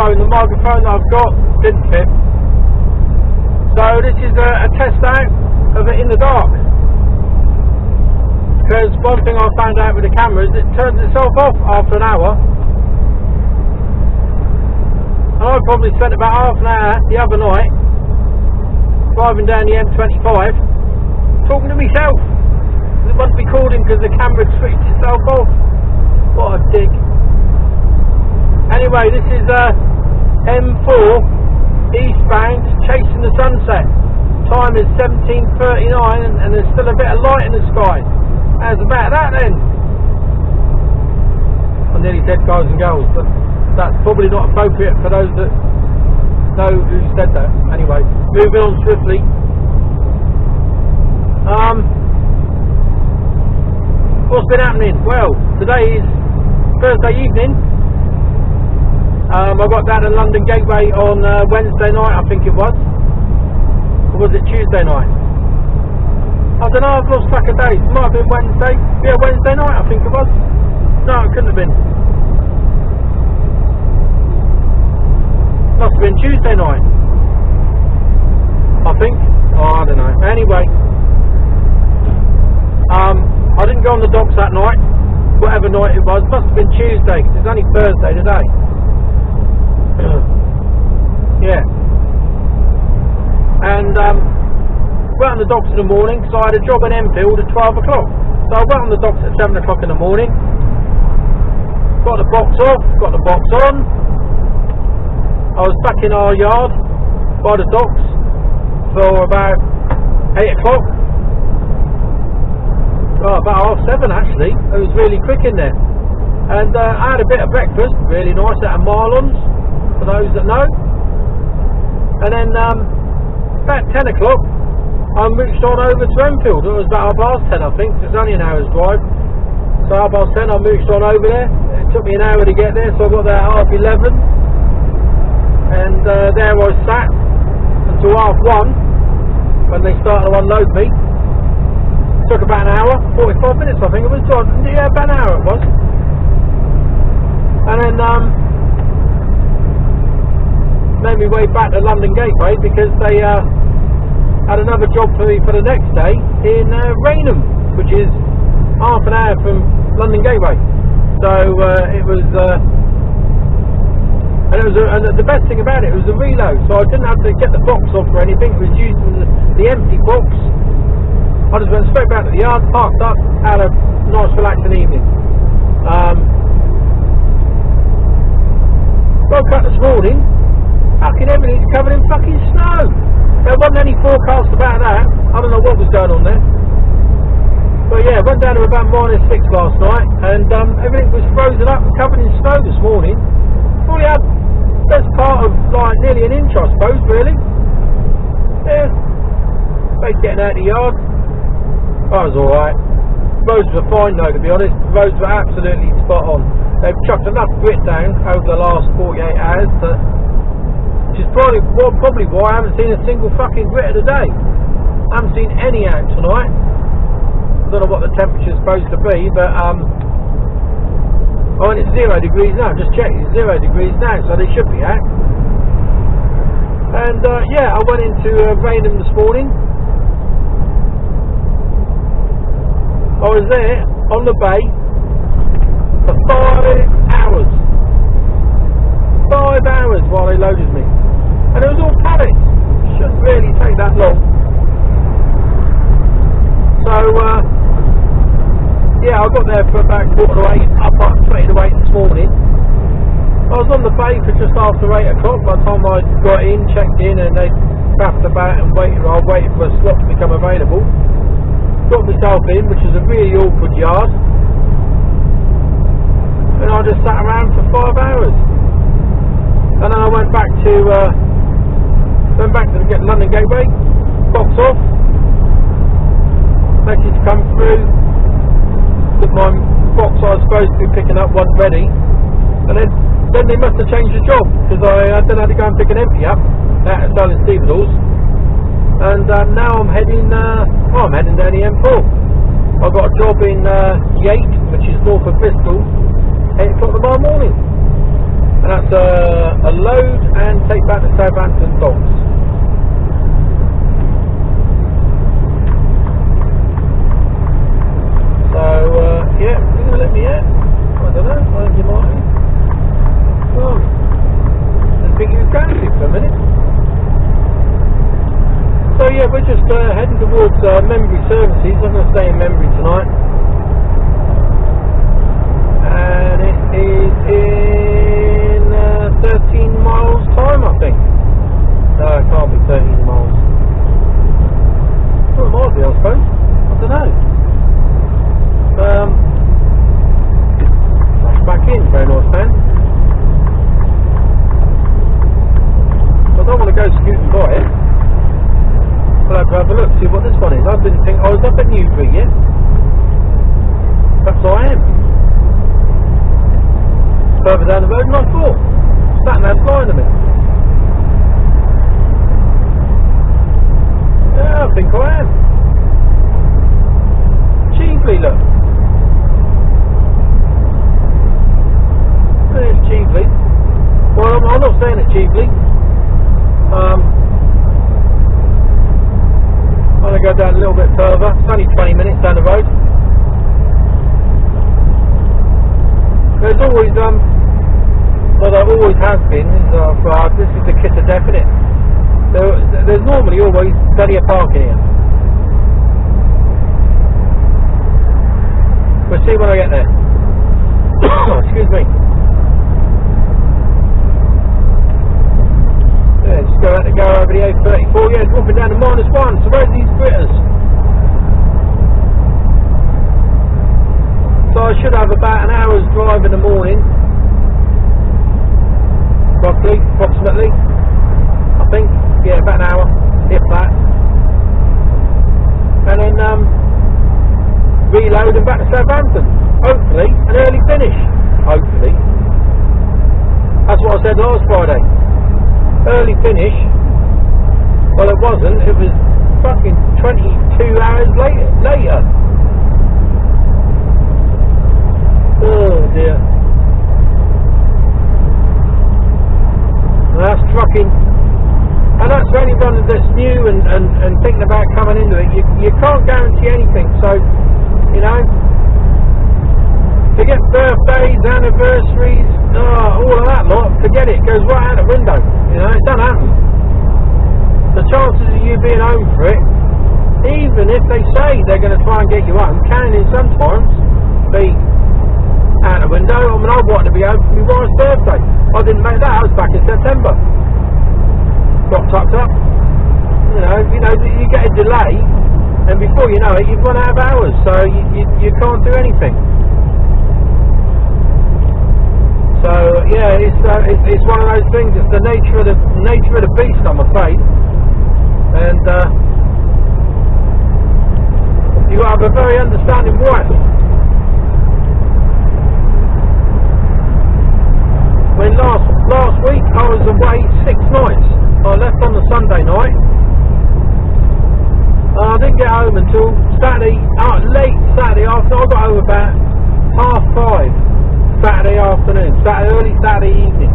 microphone. The microphone that I've got didn't fit. So this is a test out of it in the dark. Because one thing I found out with the camera is it turns itself off after an hour. And I probably spent about half an hour the other night driving down the M25 talking to myself. It wasn't recording because the camera had switched itself off. What a dick. Anyway, this is M4 eastbound chasing the sunset. Time is 17:39 and there's still a bit of light in the sky. How's about that then? I nearly said guys and girls, but that's probably not appropriate for those that know who said that. Anyway, moving on swiftly. What's been happening? Well, today is Thursday evening. I got down to London Gateway on Wednesday night, I think it was. Or was it Tuesday night? I don't know, I've lost track of days. It might have been Wednesday. Yeah, Wednesday night I think it was. No, it couldn't have been. Must have been Tuesday night, I think. Oh, I don't know. Anyway, I didn't go on the docks that night. Whatever night it was, must have been Tuesday because it's only Thursday today. Yeah. And went on the docks in the morning because I had a job in Enfield at 12 o'clock. So I went on the docks at 7 o'clock in the morning. Got the box off, got the box on. I was back in our yard by the docks for about 8 o'clock. Oh, about half 7 actually. It was really quick in there. And I had a bit of breakfast, really nice, out of Marlon's, for those that know. And then about 10 o'clock I moved on over to Enfield. It was about 10:30 I think, it's only an hour's drive. So 10:30 I moved on over there. It took me an hour to get there, so I got there at 11:30. And there I sat until 1:30 when they started to unload me. It took about an hour, 45 minutes I think it was. Yeah, about an hour it was. And then made me way back to London Gateway because they had another job for me for the next day in Rainham, which is half an hour from London Gateway. So it was and the best thing about it was the reload, so I didn't have to get the box off or anything. It was using the empty box. I just went straight back to the yard, parked up, had a nice relaxing evening. Woke up this morning, fucking everything's covered in fucking snow. There wasn't any forecast about that. I don't know what was going on there. But yeah, went down to about -6 last night, and everything was frozen up and covered in snow this morning. Probably had best part of like nearly an inch, I suppose, really. Yeah. Great getting out of the yard. That was alright. Roads were fine though, to be honest. The roads were absolutely spot on. They've chucked enough grit down over the last 48 hours that, which is probably why I haven't seen a single fucking grit of the day. I haven't seen any out tonight. I don't know what the temperature's supposed to be, but oh, and it's 0 degrees now. Just checked, it's 0 degrees now, so they should be out. And yeah, I went into Rainham this morning. I was there on the bay for 5 hours. 5 hours while they loaded me. And it was all pallets. Shouldn't really take that long. So, yeah, I got there for about 7:45, up at 7:20 this morning. I was on the bay for just after 8 o'clock by the time I got in, checked in, and they faffed about and waited. I waited for a slot to become available. Got myself in, which is a really awkward yard. And I just sat around for 5 hours. And then I went back to get London Gateway, box off, message come through that my box I was supposed to be picking up wasn't ready, and then they must have changed the job because I then had to go and pick an empty up out of selling stevedores, and now I'm heading down the M4. I've got a job in Yate, which is north of Bristol, 8 o'clock tomorrow morning. And and that's a load and take back to Southampton docks. So yeah, you're going to let me in? I don't know, I think you might be. Oh, I didn't think you were going to for a minute. So yeah, we're just heading towards Membury Services. I'm going to stay in Membury tonight, and it is in 13 miles time, I think. No, it can't be 13 miles. Well, it might be, I suppose. I don't know. That's back in, very nice man. I don't want to go scooting by it. I'll have a look, see what this one is. I didn't think I was up at Newbury yet. Perhaps I am. Further down the road than I thought. Sat nav's lying a minute. Yeah, I think I am. Cheaply, look. There's Cheaply. Well, I'm not staying at Cheaply. I'm going to go down a little bit further. It's only 20 minutes down the road. There's always, well there always has been, this is the kiss of death, isn't it? There's normally always plenty of parking here. We'll see when I get there. Excuse me. Yeah, just go over the A34. Yeah, dropping down to -1. So where's these critters? So I should have about an hour's drive in the morning, roughly, approximately. I think, yeah, about an hour, if that. And then reload and back to Southampton. Hopefully, an early finish. Hopefully. That's what I said last Friday. Early finish. Well, it wasn't. It was fucking 22 hours later. Oh dear. And that's trucking. And that's for anyone that's new and thinking about coming into it. You can't guarantee anything. So, you know, forget birthdays, anniversaries, all of that lot. Forget it. It goes right out the window. You know, it doesn't happen. The chances of you being home for it, even if they say they're going to try and get you home, can sometimes be out the window. I mean, I wanted to be home for my wife's birthday. I didn't make that. I was back in September. Got tucked up. You know, you get a delay, and before you know it, you've run out of hours, so you can't do anything. So yeah, it's one of those things. It's the nature of the beast, I'm afraid. And you have a very understanding wife. When last week I was away 6 nights. I left on the Sunday night. I didn't get home until Saturday, late Saturday afternoon. I got home about 5:30 Saturday afternoon, early Saturday evening.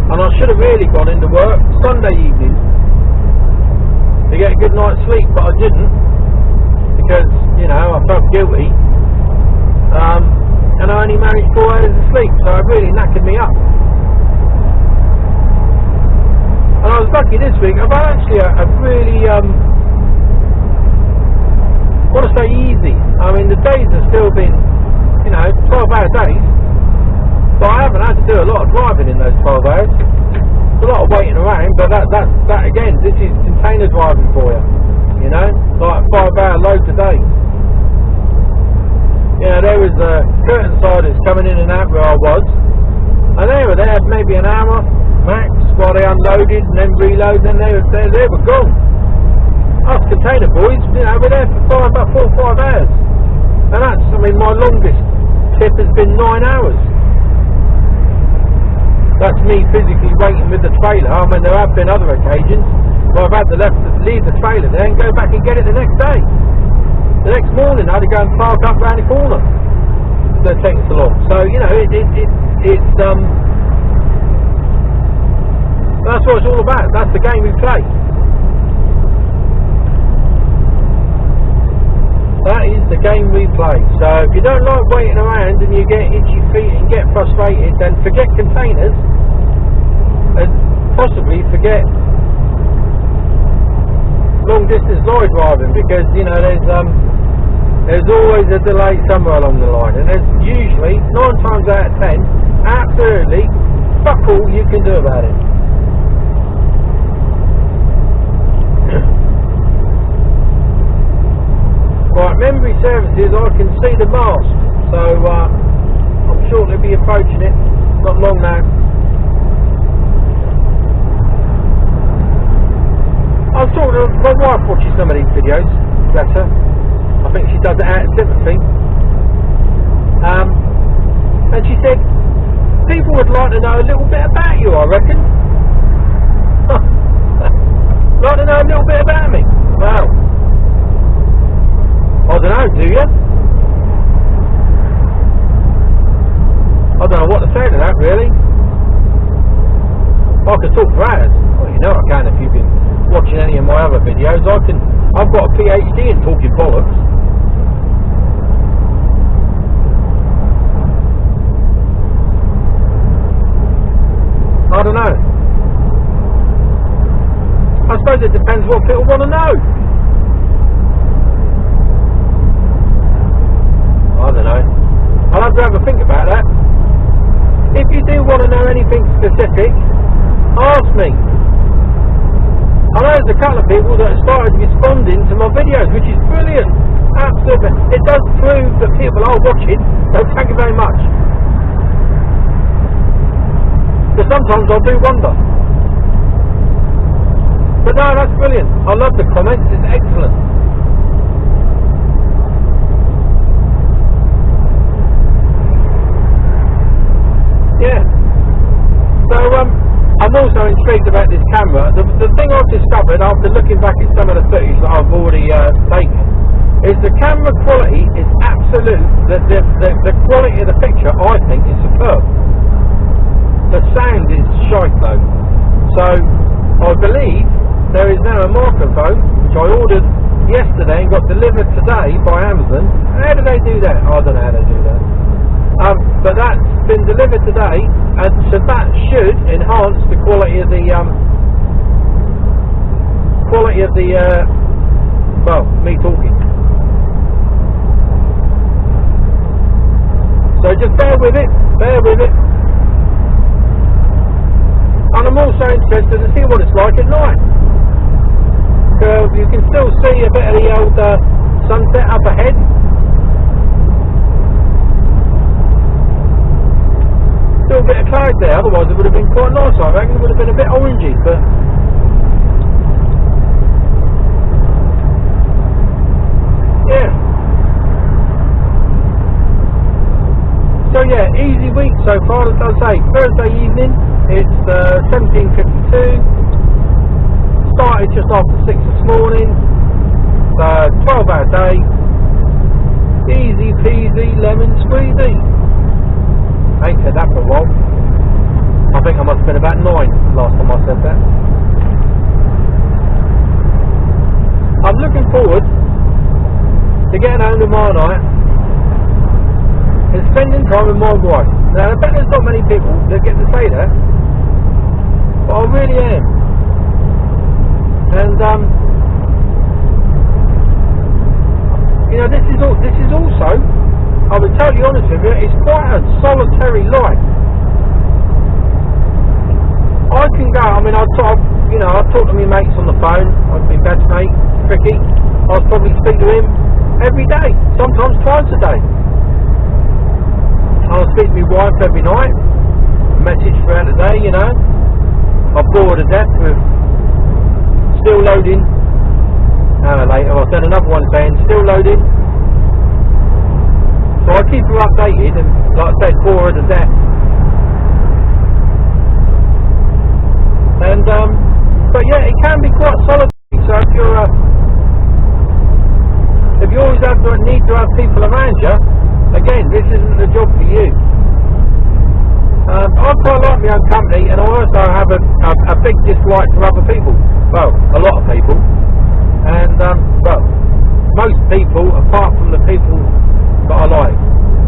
And I should have really gone into work Sunday evening to get a good night's sleep, but I didn't, because, you know, I felt guilty. And I only managed 4 hours of sleep, so it really knackered me up. And I was lucky this week. I've had actually a really, I want to say easy. I mean, the days have still been, you know, 12-hour days, but I haven't had to do a lot of driving in those 12 hours. There's a lot of waiting around, but that again, this is container driving for you. You know, like 5-hour loads a day. Yeah, there was curtain siders coming in and out where I was, and they were there maybe an hour max while they unloaded and then reloaded, and they were gone. Us container boys, you know, we're there for about 4 or 5 hours, and that's, I mean, my longest trip has been 9 hours. That's me physically waiting with the trailer. I mean, there have been other occasions where I've had to leave the trailer there and go back and get it the next day. The next morning I had to go and park up round the corner. that takes us along. So you know, it's that's what it's all about. That's the game we play. That is the game we play. So if you don't like waiting around and you get itchy feet and get frustrated, then forget containers and possibly forget long distance lorry driving, because you know there's always a delay somewhere along the line, and there's usually 9 times out of 10 absolutely fuck all you can do about it. Right, Membury Services, I can see the mast, so I'm shortly be approaching it, not long now. I was talking to my wife watching some of these videos, bless her. I think she does it out of sympathy. And she said, people would like to know a little bit about you, I reckon. Like to know a little bit about me. Wow. I don't know, do you? I don't know what to say to that, really. I could talk for hours. Well, you know I can if you've been watching any of my other videos. I've got a PhD in talking bollocks. I don't know. I suppose it depends what people want to know. I don't know. I'll have to have a think about that. If you do want to know anything specific, ask me. I know there's a couple of people that have started responding to my videos, which is brilliant. Absolutely. It does prove that people are watching, so thank you very much. Because sometimes I do wonder. But no, that's brilliant. I love the comments, it's excellent. Yeah. So I'm also intrigued about this camera. The thing I've discovered after looking back at some of the footage that I've already taken is the camera quality is absolute. The quality of the picture, I think, is superb. The sound is shite though. So I believe there is now a microphone which I ordered yesterday and got delivered today by Amazon. How do they do that? I don't know how they do that. But that's been delivered today, and so that should enhance the quality of the well, me talking. So just bear with it, and I'm also interested to see what it's like at night. You can still see a bit of the old sunset up ahead. Still a bit of cloud there, otherwise it would have been quite nice. I reckon it would have been a bit orangey, but yeah. So yeah, easy week so far. As I say, Thursday evening, it's 17:52. Started just after 6 this morning. 12-hour day. Easy peasy lemon squeezy. I ain't said that for a while. I think I must have been about 9 last time I said that. I'm looking forward to getting home tomorrow night and spending time with my wife. Now I bet there's not many people that get to say that, but I really am. And you know, this is also, I'll be totally honest with you, it's quite a solitary life. I can go, I mean, I'll talk to my mates on the phone, my best mate, Tricky. I'll probably speak to him every day, sometimes twice a day. I'll speak to my wife every night, message throughout the day, you know. I bore her to death with still loading. Later I'll send another one saying still loading. So I keep her updated and, like I said, bore her to death. And but yeah, it can be quite solitary. So if you always have the need to have people around you, again, this isn't the job most people, apart from the people that I like,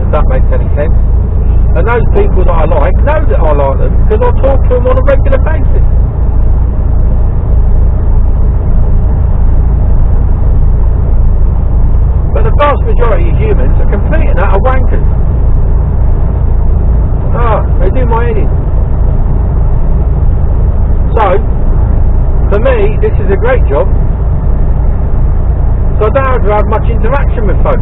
if that makes any sense. And those people that I like know that I like them because I talk to them on a regular basis. But the vast majority of humans are complete and utter wankers. They do my head in. So, for me, this is a great job. So I don't have to have much interaction with folk.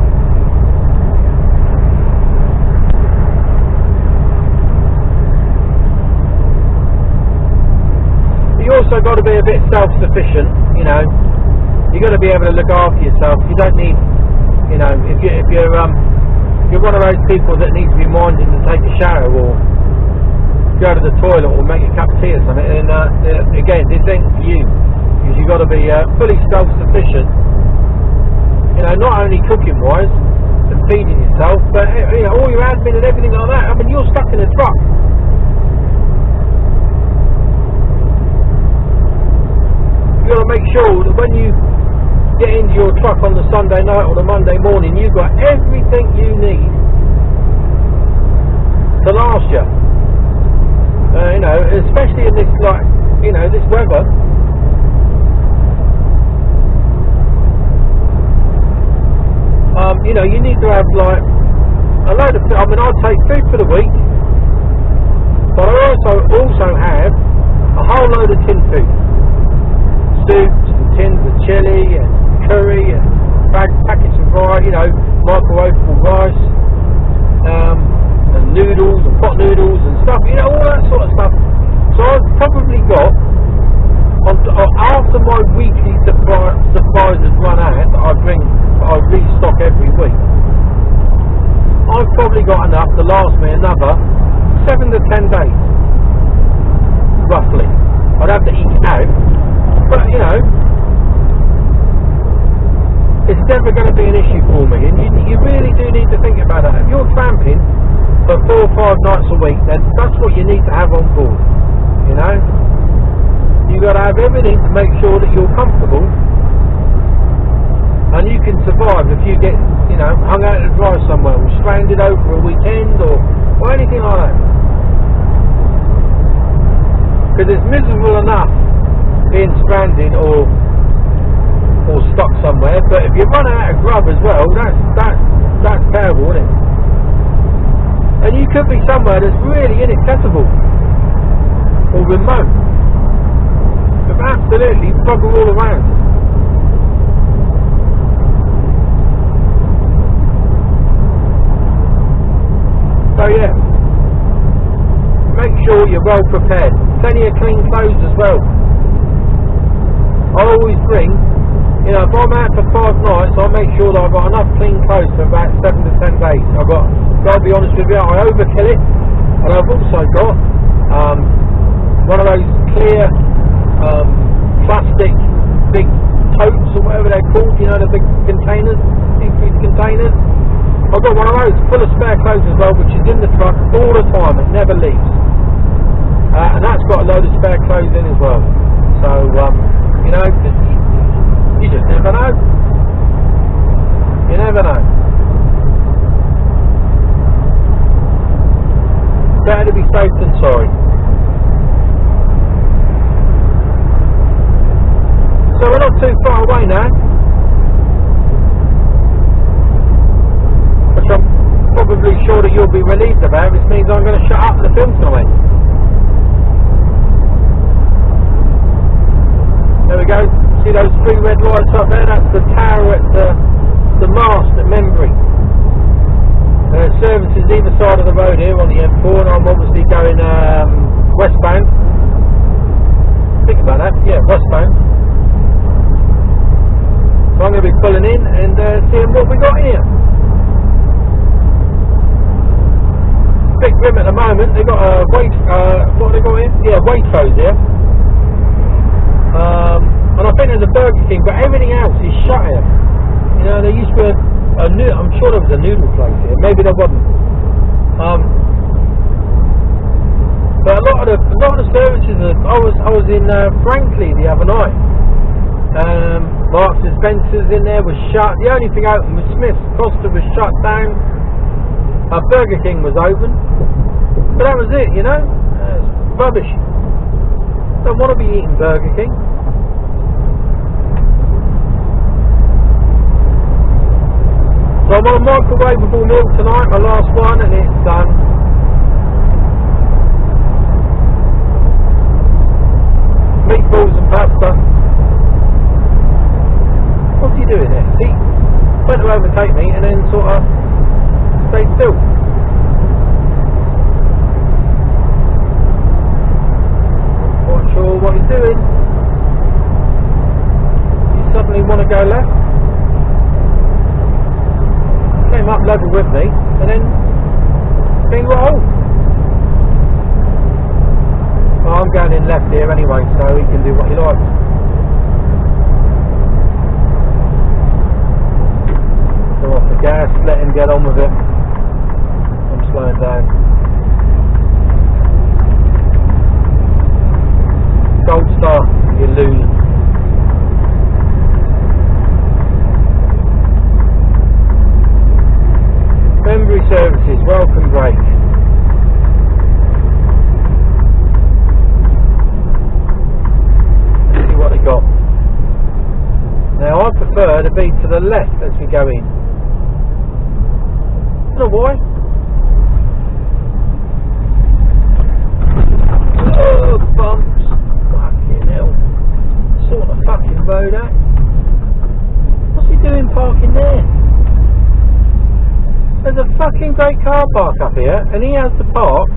You also got to be a bit self-sufficient, you know. You got to be able to look after yourself. You don't need, you know, if you're one of those people that needs to be minded to take a shower or go to the toilet or make a cup of tea or something, and again, this ain't for you, because you've got to be fully self-sufficient. You know, not only cooking wise and feeding yourself, but you know, all your admin and everything like that. I mean, you're stuck in a truck. You've got to make sure that when you get into your truck on the Sunday night or the Monday morning, you've got everything you need to last you. You know, especially in this, like, you know, this weather. You know, you need to have like a load of. I mean, I take food for the week, but I also have a whole load of tin food, soups and tins of chilli and curry and packets of rice, you know, microwavable rice, and noodles and pot noodles and stuff, you know, all that sort of stuff. So I've probably got, after my weekly supplies have run out, that I restock every week, I've probably got enough to last me another 7 to 10 days, roughly. I'd have to eat out, but you know, it's never going to be an issue for me, and you really do need to think about that. If you're tramping for 4 or 5 nights a week, then that's what you need to have on board, you know. You've got to have everything to make sure that you're comfortable and you can survive if you get, you know, hung out to dry somewhere or stranded over a weekend or anything like that. Because it's miserable enough being stranded or stuck somewhere, but if you run out of grub as well, that's terrible, isn't it? And you could be somewhere that's really inaccessible or remote. Absolutely bugger all around. So yeah, make sure you're well prepared. Plenty of clean clothes as well. I always bring, you know, if I'm out for 5 nights, I make sure that I've got enough clean clothes for about 7 to 10 days. I'll be honest with you, I overkill it, and I've also got one of those clear plastic big totes or whatever they're called, you know, the big containers, seafood containers. I've got one of those full of spare clothes as well, which is in the truck all the time, it never leaves, and that's got a load of spare clothes in as well. So you know, you just never know. You never know. Better to be safe than sorry. So we're not too far away now, which I'm probably sure that you'll be relieved about, which means I'm going to shut up the film tonight. There we go. See those 3 red lights up there? That's the tower at the mast at Membury. Services either side of the road here on the M4, and I'm obviously going westbound. Think about that. Yeah, westbound. So I'm going to be pulling in and seeing what we got here. Big grim at the moment. They got a what have they got here? Yeah, Waitrose here. And I think there's a Burger King, but everything else is shut here. You know, there used to be I'm sure there was a noodle place here. Maybe there wasn't. But a lot of the services. I was in Franklin the other night. Marks and Spencer's in there was shut. The only thing open was Smith's. Costa was shut down. Burger King was open. But that was it, you know. It's rubbish. Don't want to be eating Burger King. So I'm on a microwavable milk tonight, my last one, and it's done. Meatballs and pasta. What's he doing there? See, went to overtake me and then sort of stayed still. Not sure what he's doing. You suddenly want to go left. Came up level with me and then came right home. Well, I'm going in left here anyway, so he can do what he likes. Go off the gas, let him get on with it. I'm slowing down. Gold star, you loser. Membury Services, welcome break. Let's see what they got. Now I prefer to be to the left as we go in. I don't know why. Oh, bumps. Fucking hell. Sort of fucking road that. What's he doing parking there? There's a fucking great car park up here, and he has to park